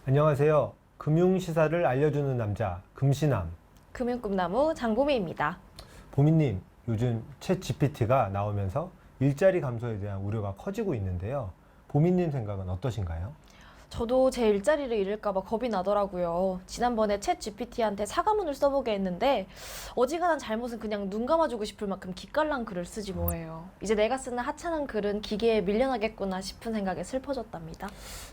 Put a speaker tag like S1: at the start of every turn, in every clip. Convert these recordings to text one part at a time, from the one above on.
S1: 안녕하세요. 금융시사를 알려주는 남자, 금시남.
S2: 금융꿈나무 장보미입니다.
S1: 보미님, 요즘 챗 GPT가 나오면서 일자리 감소에 대한 우려가 커지고 있는데요. 보미님 생각은 어떠신가요?
S2: 저도 제 일자리를 잃을까봐 겁이 나더라고요. 지난번에 챗 GPT한테 사과문을 써보게 했는데 어지간한 잘못은 그냥 눈 감아주고 싶을 만큼 기깔난 글을 쓰지 뭐예요. 이제 내가 쓰는 하찮은 글은 기계에 밀려나겠구나 싶은 생각에 슬퍼졌답니다.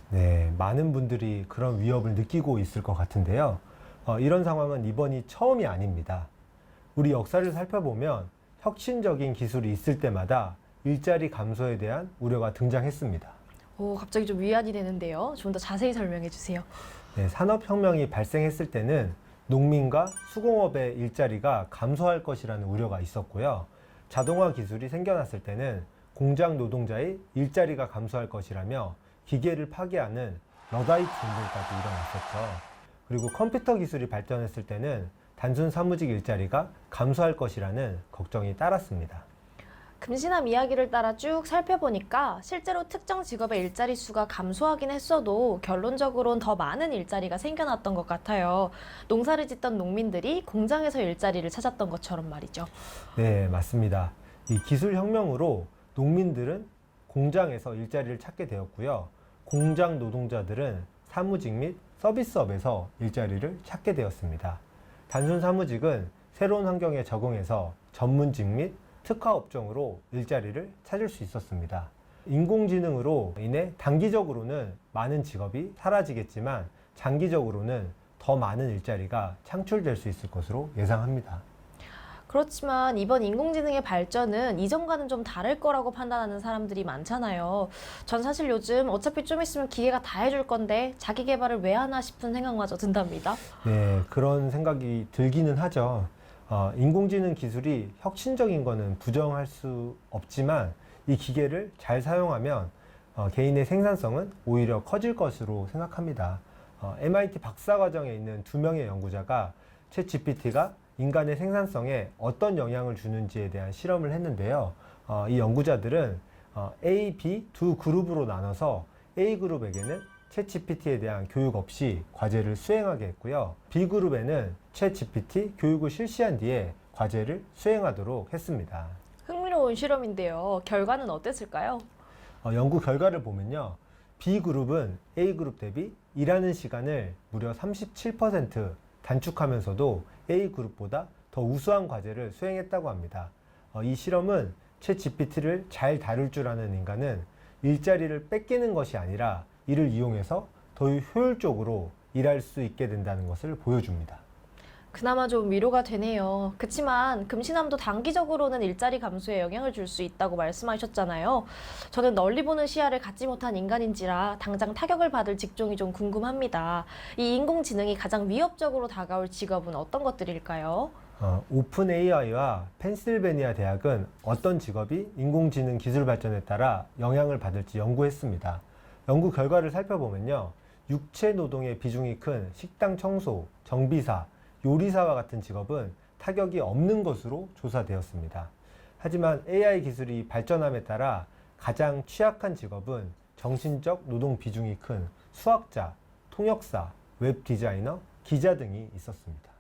S1: 네, 많은 분들이 그런 위협을 느끼고 있을 것 같은데요. 이런 상황은 이번이 처음이 아닙니다. 우리 역사를 살펴보면 혁신적인 기술이 있을 때마다 일자리 감소에 대한 우려가 등장했습니다.
S2: 갑자기 좀 위안이 되는데요. 좀 더 자세히 설명해 주세요.
S1: 네, 산업혁명이 발생했을 때는 농민과 수공업의 일자리가 감소할 것이라는 우려가 있었고요. 자동화 기술이 생겨났을 때는 공장 노동자의 일자리가 감소할 것이라며 기계를 파괴하는 러다이트 운동까지 일어났었죠. 그리고 컴퓨터 기술이 발전했을 때는 단순 사무직 일자리가 감소할 것이라는 걱정이 따랐습니다.
S2: 금시남 이야기를 따라 쭉 살펴보니까 실제로 특정 직업의 일자리 수가 감소하긴 했어도 결론적으로는 더 많은 일자리가 생겨났던 것 같아요. 농사를 짓던 농민들이 공장에서 일자리를 찾았던 것처럼 말이죠.
S1: 네, 맞습니다. 이 기술 혁명으로 농민들은 공장에서 일자리를 찾게 되었고요. 공장 노동자들은 사무직 및 서비스업에서 일자리를 찾게 되었습니다. 단순 사무직은 새로운 환경에 적응해서 전문직 및 특화 업종으로 일자리를 찾을 수 있었습니다. 인공지능으로 인해 단기적으로는 많은 직업이 사라지겠지만 장기적으로는 더 많은 일자리가 창출될 수 있을 것으로 예상합니다.
S2: 그렇지만 이번 인공지능의 발전은 이전과는 좀 다를 거라고 판단하는 사람들이 많잖아요. 전 사실 요즘 어차피 좀 있으면 기계가 다 해줄 건데 자기 개발을 왜 하나 싶은 생각마저 든답니다.
S1: 네, 그런 생각이 들기는 하죠. 인공지능 기술이 혁신적인 거는 부정할 수 없지만 이 기계를 잘 사용하면 개인의 생산성은 오히려 커질 것으로 생각합니다. MIT 박사과정에 있는 2명의 연구자가 챗 GPT가 인간의 생산성에 어떤 영향을 주는지에 대한 실험을 했는데요. 이 연구자들은 A, B 두 그룹으로 나눠서 A그룹에게는 챗 GPT에 대한 교육 없이 과제를 수행하게 했고요. B그룹에는 챗 GPT 교육을 실시한 뒤에 과제를 수행하도록 했습니다.
S2: 흥미로운 실험인데요. 결과는 어땠을까요?
S1: 연구 결과를 보면요. B그룹은 A그룹 대비 일하는 시간을 무려 37% 단축하면서도 A그룹보다 더 우수한 과제를 수행했다고 합니다. 이 실험은 챗 GPT를 잘 다룰 줄 아는 인간은 일자리를 뺏기는 것이 아니라 이를 이용해서 더 효율적으로 일할 수 있게 된다는 것을 보여줍니다.
S2: 그나마 좀 위로가 되네요. 그치만 금시남도 단기적으로는 일자리 감소에 영향을 줄 수 있다고 말씀하셨잖아요. 저는 널리 보는 시야를 갖지 못한 인간인지라 당장 타격을 받을 직종이 좀 궁금합니다. 이 인공지능이 가장 위협적으로 다가올 직업은 어떤 것들일까요?
S1: 오픈 AI와 펜실베니아 대학은 어떤 직업이 인공지능 기술 발전에 따라 영향을 받을지 연구했습니다. 연구 결과를 살펴보면요. 육체 노동의 비중이 큰 식당 청소, 정비사, 요리사와 같은 직업은 타격이 없는 것으로 조사되었습니다. 하지만 AI 기술이 발전함에 따라 가장 취약한 직업은 정신적 노동 비중이 큰 수학자, 통역사, 웹 디자이너, 기자 등이 있었습니다.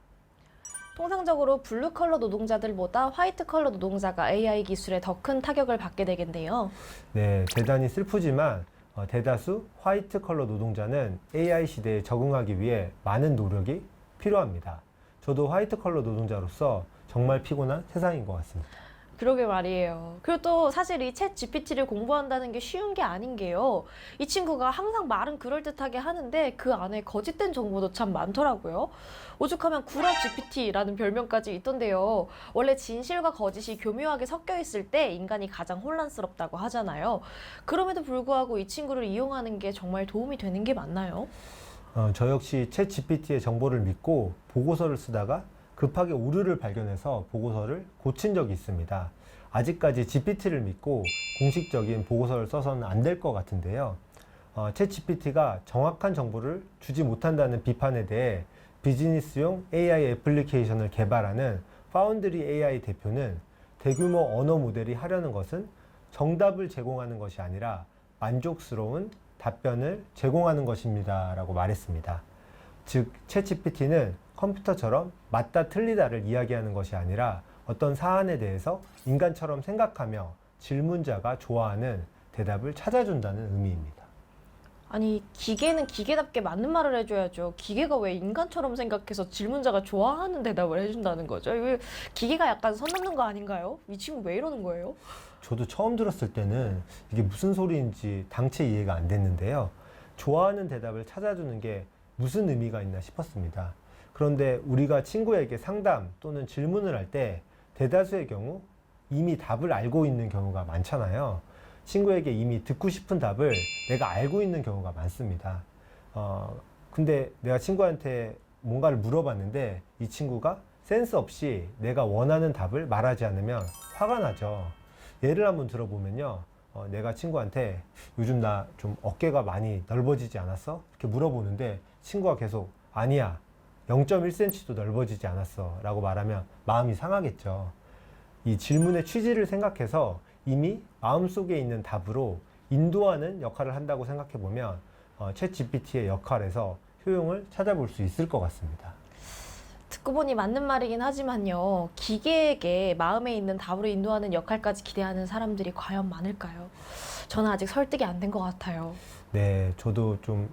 S2: 통상적으로 블루 컬러 노동자들보다 화이트 컬러 노동자가 AI 기술에 더 큰 타격을 받게 되겠네요.
S1: 네, 대단히 슬프지만 대다수 화이트 컬러 노동자는 AI 시대에 적응하기 위해 많은 노력이 필요합니다. 저도 화이트 컬러 노동자로서 정말 피곤한 세상인 것 같습니다.
S2: 그러게 말이에요. 그리고 또 사실 이 챗 GPT를 공부한다는 게 쉬운 게 아닌 게요. 이 친구가 항상 말은 그럴듯하게 하는데 그 안에 거짓된 정보도 참 많더라고요. 오죽하면 구라 GPT라는 별명까지 있던데요. 원래 진실과 거짓이 교묘하게 섞여 있을 때 인간이 가장 혼란스럽다고 하잖아요. 그럼에도 불구하고 이 친구를 이용하는 게 정말 도움이 되는 게 맞나요?
S1: 저 역시 챗 GPT의 정보를 믿고 보고서를 쓰다가 급하게 오류를 발견해서 보고서를 고친 적이 있습니다. 아직까지 GPT를 믿고 공식적인 보고서를 써서는 안 될 것 같은데요. 챗 GPT가 정확한 정보를 주지 못한다는 비판에 대해 비즈니스용 AI 애플리케이션을 개발하는 파운드리 AI 대표는 대규모 언어 모델이 하려는 것은 정답을 제공하는 것이 아니라 만족스러운 답변을 제공하는 것입니다라고 말했습니다. 즉, 챗GPT는 컴퓨터처럼 맞다 틀리다를 이야기하는 것이 아니라 어떤 사안에 대해서 인간처럼 생각하며 질문자가 좋아하는 대답을 찾아준다는 의미입니다.
S2: 아니, 기계는 기계답게 맞는 말을 해줘야죠. 기계가 왜 인간처럼 생각해서 질문자가 좋아하는 대답을 해준다는 거죠? 이거 기계가 약간 선 넘는 거 아닌가요? 이 친구 왜 이러는 거예요?
S1: 저도 처음 들었을 때는 이게 무슨 소리인지 당최 이해가 안 됐는데요. 좋아하는 대답을 찾아주는 게 무슨 의미가 있나 싶었습니다. 그런데 우리가 친구에게 상담 또는 질문을 할 때 대다수의 경우 이미 답을 알고 있는 경우가 많잖아요. 친구에게 이미 듣고 싶은 답을 내가 알고 있는 경우가 많습니다. 근데 내가 친구한테 뭔가를 물어봤는데 이 친구가 센스 없이 내가 원하는 답을 말하지 않으면 화가 나죠. 예를 한번 들어보면요. 내가 친구한테 요즘 나 좀 어깨가 많이 넓어지지 않았어? 이렇게 물어보는데 친구가 계속 아니야. 0.1cm도 넓어지지 않았어. 라고 말하면 마음이 상하겠죠. 이 질문의 취지를 생각해서 이미 마음속에 있는 답으로 인도하는 역할을 한다고 생각해 보면 챗 GPT의 역할에서 효용을 찾아볼 수 있을 것 같습니다.
S2: 듣고 보니 맞는 말이긴 하지만요. 기계에게 마음에 있는 답으로 인도하는 역할까지 기대하는 사람들이 과연 많을까요? 저는 아직 설득이 안 된 것 같아요.
S1: 네, 저도 좀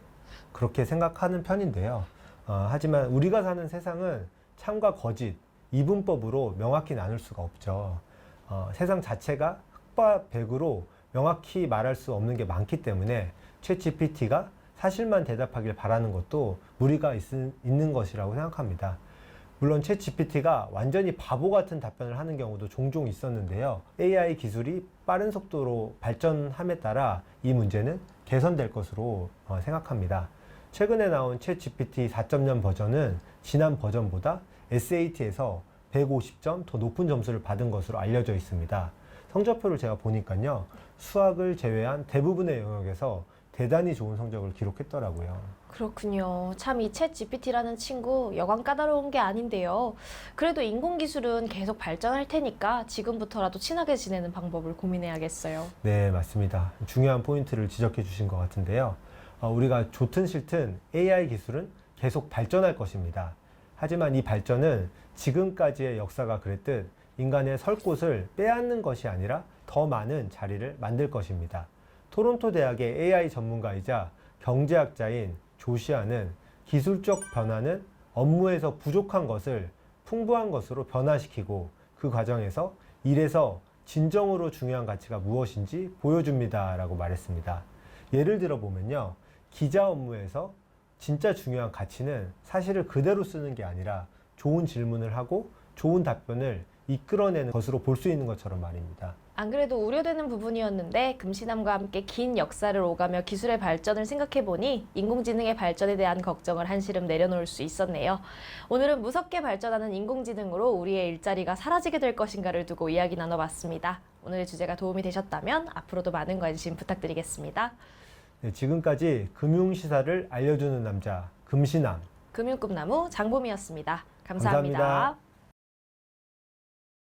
S1: 그렇게 생각하는 편인데요. 하지만 우리가 사는 세상은 참과 거짓, 이분법으로 명확히 나눌 수가 없죠. 세상 자체가 흑과 백으로 명확히 말할 수 없는 게 많기 때문에 챗 GPT가 사실만 대답하길 바라는 것도 무리가 있는 것이라고 생각합니다. 물론 챗 GPT가 완전히 바보 같은 답변을 하는 경우도 종종 있었는데요. AI 기술이 빠른 속도로 발전함에 따라 이 문제는 개선될 것으로 생각합니다. 최근에 나온 챗 GPT 4.0 버전은 지난 버전보다 SAT에서 150점 더 높은 점수를 받은 것으로 알려져 있습니다. 성적표를 제가 보니까요. 수학을 제외한 대부분의 영역에서 대단히 좋은 성적을 기록했더라고요.
S2: 그렇군요. 참 이 챗 GPT라는 친구 여간 까다로운 게 아닌데요. 그래도 인공기술은 계속 발전할 테니까 지금부터라도 친하게 지내는 방법을 고민해야겠어요.
S1: 네, 맞습니다. 중요한 포인트를 지적해 주신 것 같은데요. 우리가 좋든 싫든 AI 기술은 계속 발전할 것입니다. 하지만 이 발전은 지금까지의 역사가 그랬듯 인간의 설 곳을 빼앗는 것이 아니라 더 많은 자리를 만들 것입니다. 토론토 대학의 AI 전문가이자 경제학자인 조시아는 기술적 변화는 업무에서 부족한 것을 풍부한 것으로 변화시키고 그 과정에서 일에서 진정으로 중요한 가치가 무엇인지 보여줍니다. 라고 말했습니다. 예를 들어 보면요. 기자 업무에서 진짜 중요한 가치는 사실을 그대로 쓰는 게 아니라 좋은 질문을 하고 좋은 답변을 이끌어내는 것으로 볼 수 있는 것처럼 말입니다.
S2: 안 그래도 우려되는 부분이었는데 금신함과 함께 긴 역사를 오가며 기술의 발전을 생각해보니 인공지능의 발전에 대한 걱정을 한시름 내려놓을 수 있었네요. 오늘은 무섭게 발전하는 인공지능으로 우리의 일자리가 사라지게 될 것인가를 두고 이야기 나눠봤습니다. 오늘의 주제가 도움이 되셨다면 앞으로도 많은 관심 부탁드리겠습니다.
S1: 네, 지금까지 금융시사를 알려주는 남자 금신함
S2: 금융꿈나무 장봄이었습니다. 감사합니다.
S1: 감사합니다.